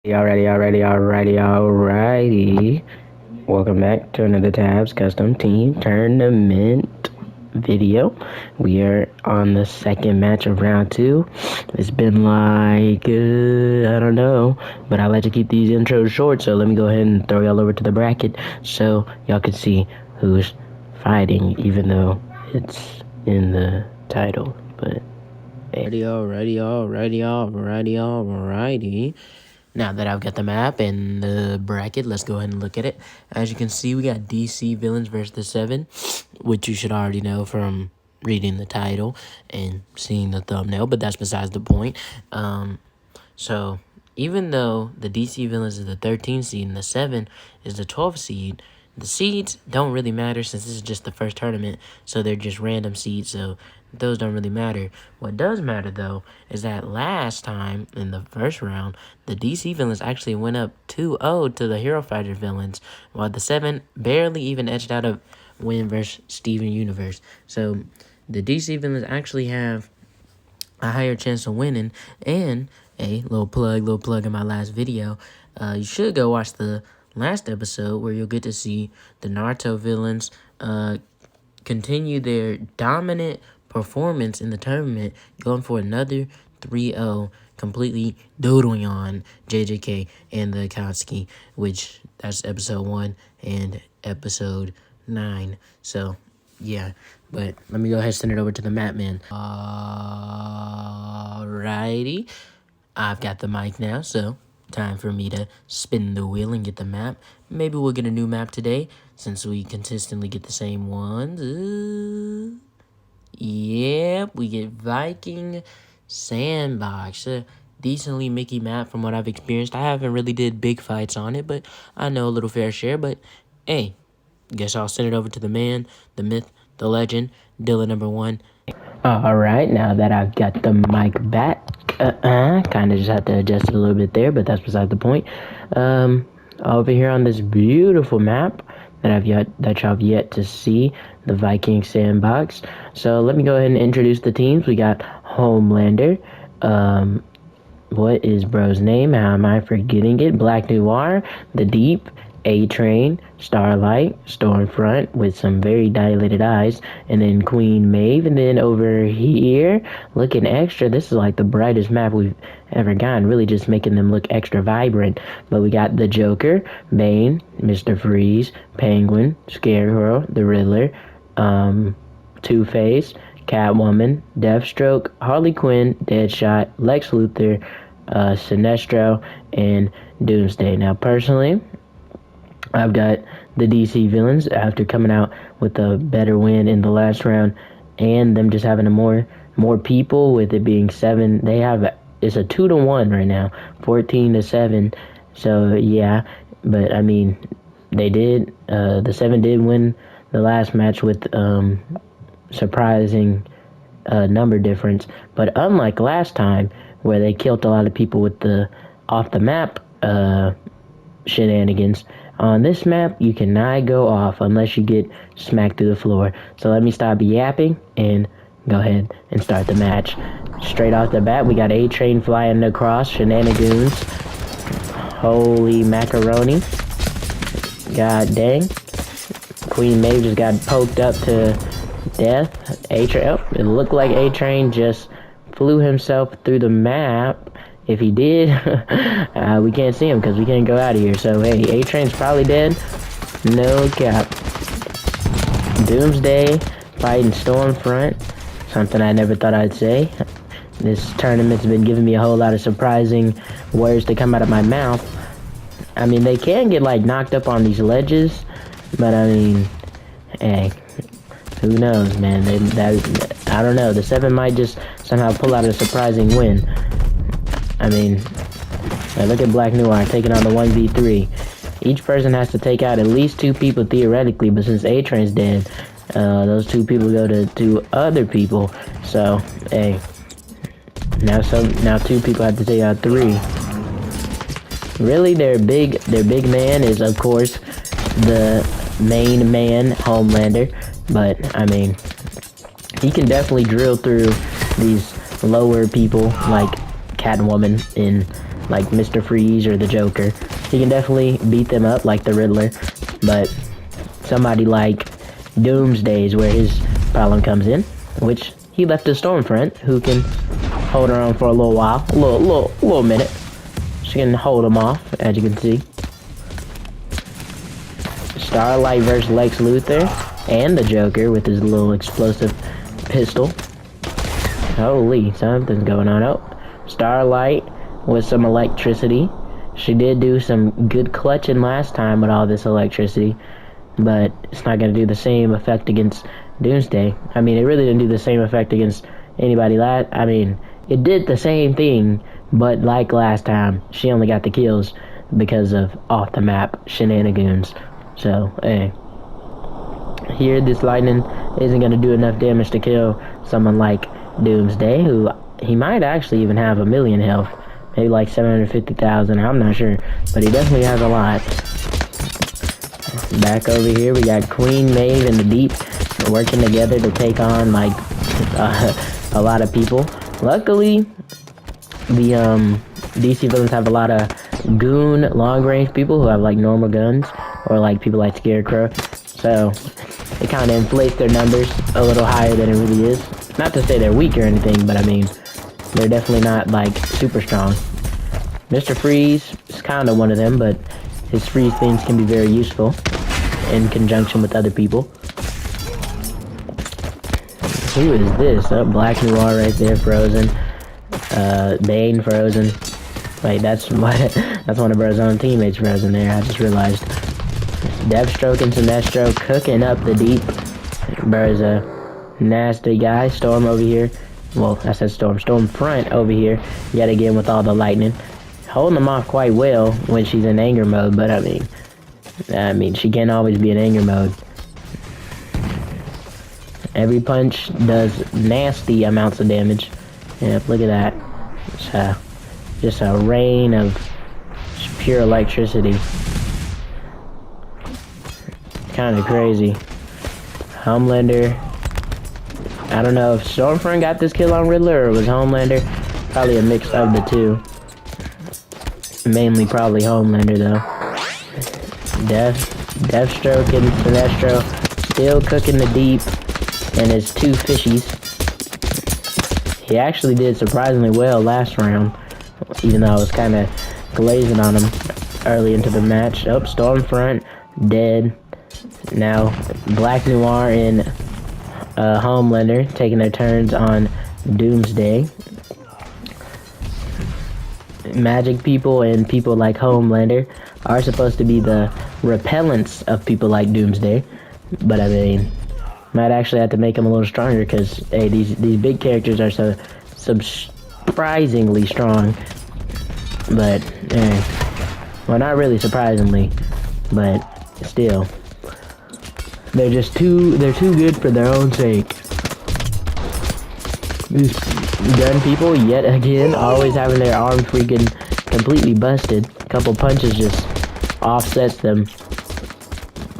Alrighty. Welcome back to another Tabs Custom Team Tournament video. We are on the second match of round two. It's been like, I don't know, but I like to keep these intros short, so let me go ahead and throw y'all over to the bracket so y'all can see who's fighting, even though it's in the title. But alrighty. Now that I've got the map and the bracket, let's go ahead and look at it. As you can see, we got DC Villains versus the 7, which you should already know from reading the title and seeing the thumbnail, but that's besides the point. So even though the DC Villains is the 13th seed and the 7 is the 12th seed, the seeds don't really matter since this is just the first tournament, so they're just random seeds, so those don't really matter. What does matter, though, is that last time in the first round, the DC Villains actually went up 2-0 to the Hero Fighter Villains, while the 7 barely even edged out a win versus Steven Universe. So the DC Villains actually have a higher chance of winning, and a little plug in my last video. You should go watch the last episode where you'll get to see the Naruto villains continue their dominant performance in the tournament, going for another 3-0, completely doodling on JJK and the Akatsuki, which that's episode 1 and episode 9. So, yeah. But let me go ahead and send it over to the map, man. Alrighty. I've got the mic now, so time for me to spin the wheel and get the map. Maybe we'll get a new map today, since we consistently get the same ones. Yep, we get Viking Sandbox. A decently Mickey map from what I've experienced. I haven't really did big fights on it, but I know a little fair share. But, hey, guess I'll send it over to the man, the myth, the legend, Dilla number 1. Alright, now that I've got the mic back, kind of just have to adjust it a little bit there, but that's beside the point. Over here on this beautiful map that y'all have yet to see, the Viking Sandbox. So let me go ahead and introduce the teams. We got Homelander. What is bro's name? How am I forgetting it? Black Noir, The Deep, A-Train, Starlight, Stormfront with some very dilated eyes, and then Queen Maeve. And then over here, looking extra, this is like the brightest map we've ever gotten, really just making them look extra vibrant. But we got the Joker, Bane, Mr. Freeze, Penguin, Scarecrow, the Riddler, Two-Face, Catwoman, Deathstroke, Harley Quinn, Deadshot, Lex Luthor, Sinestro, and Doomsday. Now, personally, I've got the DC Villains after coming out with a better win in the last round, and them just having more people, with it being 7. It's a 2-1 right now, 14-7. So yeah, but I mean, they did. The 7 did win the last match with surprising number difference, but unlike last time where they killed a lot of people with the off the map shenanigans, on this map you cannot go off unless you get smacked through the floor. So let me stop yapping and go ahead and start the match. Straight off the bat, we got A-Train flying across, shenanigans. Holy macaroni. God dang. Queen Maeve just got poked up to death. A-Train, it looked like A-Train just flew himself through the map. If he did, we can't see him because we can't go out of here. So, hey, A-Train's probably dead. No cap. Doomsday fighting Stormfront. Something I never thought I'd say. This tournament's been giving me a whole lot of surprising words to come out of my mouth. I mean, they can get, like, knocked up on these ledges. But, I mean, hey, who knows, man? I don't know. The 7 might just somehow pull out a surprising win. I mean, look at Black Noir taking on the 1v3. Each person has to take out at least 2 people theoretically, but since A-Train's dead, those 2 people go to 2 other people. So, hey, now 2 people have to take out 3. Really, their big man is, of course, the main man, Homelander. But I mean, he can definitely drill through these lower people like Catwoman in like Mr. Freeze or the Joker. He can definitely beat them up like the Riddler, but somebody like Doomsday is where his problem comes in, which he left a Stormfront who can hold her on for a little while, a little minute. She can hold him off, as you can see. Starlight versus Lex Luthor and the Joker with his little explosive pistol. Holy, something's going on. Oh, Starlight with some electricity. She did do some good clutching last time with all this electricity, but it's not going to do the same effect against Doomsday. I mean, it really didn't do the same effect against anybody I mean, it did the same thing, but like last time, she only got the kills because of off-the-map shenanigans. So, hey. Here, this lightning isn't going to do enough damage to kill someone like Doomsday, who he might actually even have 1,000,000 health. Maybe like 750,000, I'm not sure. But he definitely has a lot. Back over here, we got Queen Maeve and the Deep working together to take on, like, a lot of people. Luckily, the DC villains have a lot of goon long-range people who have, like, normal guns. Or, like, people like Scarecrow. So, it kind of inflates their numbers a little higher than it really is. Not to say they're weak or anything, but I mean, they're definitely not, like, super strong. Mr. Freeze is kind of one of them, but his freeze things can be very useful in conjunction with other people. Who is this? Oh, Black Noir right there, frozen. Bane frozen. Wait, that's one of our own teammates frozen there, I just realized. Deathstroke and Sinestro cooking up the Deep. Bro's a nasty guy. Storm over here. Well, I said Storm. Stormfront over here. Yet again with all the lightning. Holding them off quite well when she's in anger mode, but I mean, she can't always be in anger mode. Every punch does nasty amounts of damage. Yep, look at that. It's just a rain of pure electricity. Kind of crazy. Homelander. I don't know if Stormfront got this kill on Riddler or it was Homelander. Probably a mix of the two. Mainly probably Homelander though. Deathstroke and Sinestro still cooking the Deep and his two fishies. He actually did surprisingly well last round, even though I was kind of glazing on him early into the match. Oh, Stormfront dead. Now, Black Noir and Homelander taking their turns on Doomsday. Magic people and people like Homelander are supposed to be the repellents of people like Doomsday. But I mean, might actually have to make them a little stronger because, hey, these big characters are so surprisingly strong. But, well, not really surprisingly, but still. They're too good for their own sake. These gun people, yet again, always having their arms freaking completely busted. A couple punches just offsets them.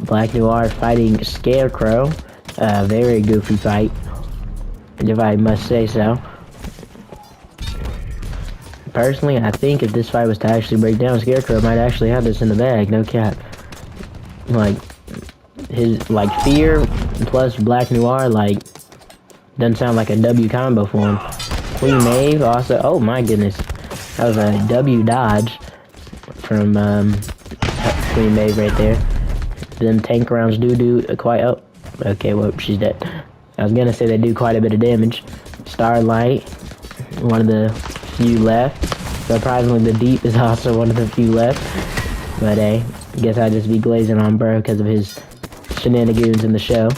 Black Noir fighting Scarecrow. Very goofy fight, if I must say so. Personally, I think if this fight was to actually break down, Scarecrow might actually have this in the bag, no cap. Like, his, like, Fear plus Black Noir, like, doesn't sound like a W combo for him. Queen Maeve also, oh my goodness. That was a W dodge from Queen Maeve right there. Them tank rounds do quite, oh, okay, well, she's dead. I was gonna say they do quite a bit of damage. Starlight, one of the few left. Surprisingly, the Deep is also one of the few left. But hey, guess I'd just be glazing on bro because of his shenanigans in the show.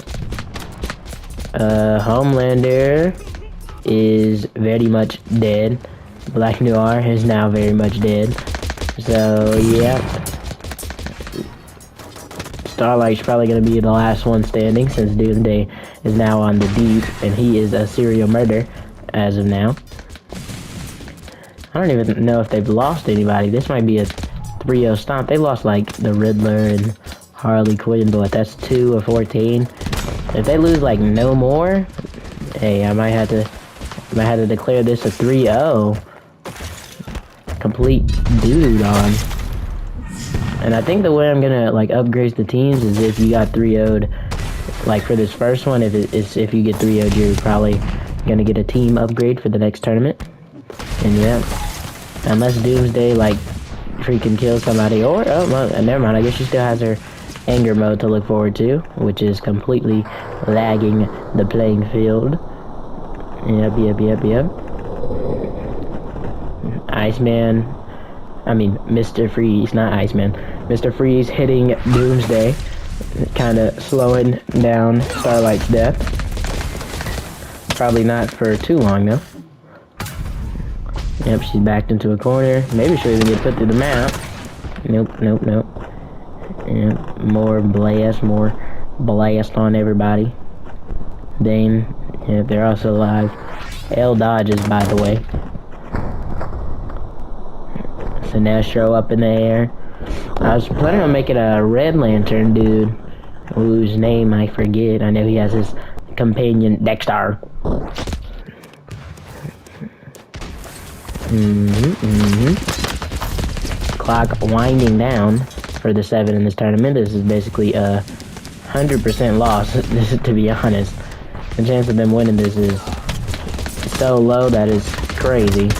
Homelander is very much dead. Black Noir is now very much dead. So, yeah. Starlight's probably going to be the last one standing since Doomsday is now on the Deep, and he is a serial murderer as of now. I don't even know if they've lost anybody. This might be a 3-0 stomp. They lost, like, the Riddler and Harley Quinn, but that's 2 of 14. If they lose, like, no more, hey, I might have to declare this a 3-0. complete doo-doo on. And I think the way I'm gonna like upgrade the teams is if you got 3-0'd, like for this first one, if you get 3-0'd, you're probably gonna get a team upgrade for the next tournament. And yeah, unless Doomsday like freaking kills somebody, or oh well, never mind. I guess she still has her anger mode to look forward to, which is completely lagging the playing field. Yep. Mr. Freeze, not Iceman. Mr. Freeze hitting Doomsday, kind of slowing down Starlight's death. Probably not for too long, though. Yep, she's backed into a corner. Maybe she'll even get put through the map. Nope. And more blast on everybody. Dane, yeah, they're also alive. L dodges, by the way. Sinestro up in the air. I was planning on making a Red Lantern dude, whose name I forget. I know he has his companion Dexter. Clock winding down for the 7 in this tournament. This is basically a 100% loss, to be honest. The chance of them winning this is so low that it's crazy.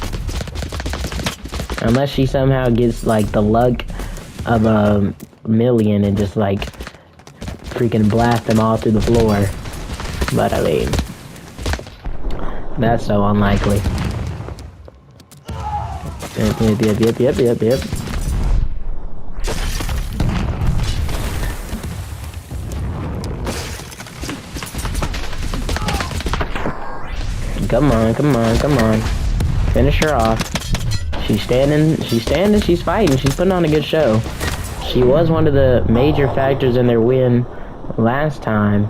Unless she somehow gets like the luck of a million and just like freaking blast them all through the floor. But I mean, that's so unlikely. Yep. Come on. Finish her off. She's standing, she's fighting, she's putting on a good show. She was one of the major factors in their win last time.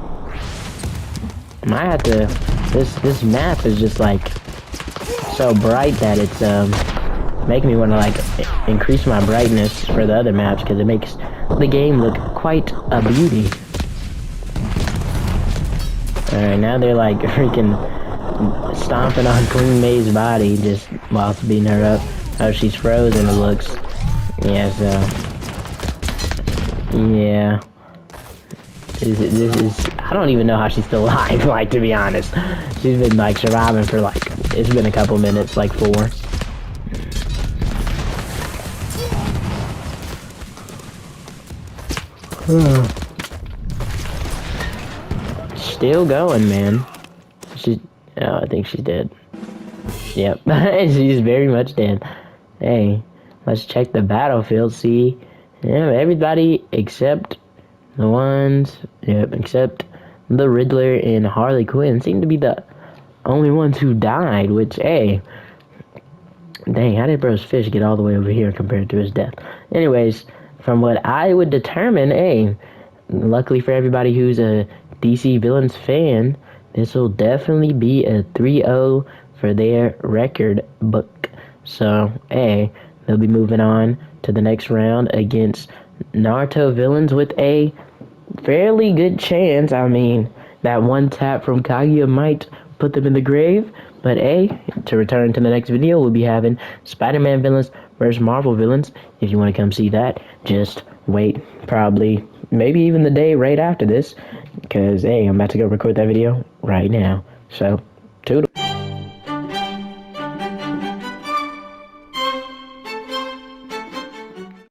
Might have to, this map is just like so bright that it's making me want to like increase my brightness for the other maps because it makes the game look quite a beauty. Alright, now they're like freaking stomping on Queen May's body just whilst beating her up. Oh, she's frozen, it looks. Yeah, so. Yeah. This is. I don't even know how she's still alive, like, to be honest. She's been, like, surviving for, like, it's been a couple minutes, like 4. Still going, man. Oh, I think she's dead. Yep, she's very much dead. Hey, let's check the battlefield, see. Yeah, everybody except the ones, except the Riddler and Harley Quinn seem to be the only ones who died, which, hey, dang, how did Bro's fish get all the way over here compared to his death? Anyways, from what I would determine, hey, luckily for everybody who's a DC Villains fan, this will definitely be a 3-0 for their record book. So, hey, they'll be moving on to the next round against Naruto Villains with a fairly good chance. I mean, that one tap from Kaguya might put them in the grave. But hey, to return to the next video, we'll be having Spider-Man Villains versus Marvel Villains. If you want to come see that, just wait probably maybe even the day right after this. Because, hey, I'm about to go record that video right now. So,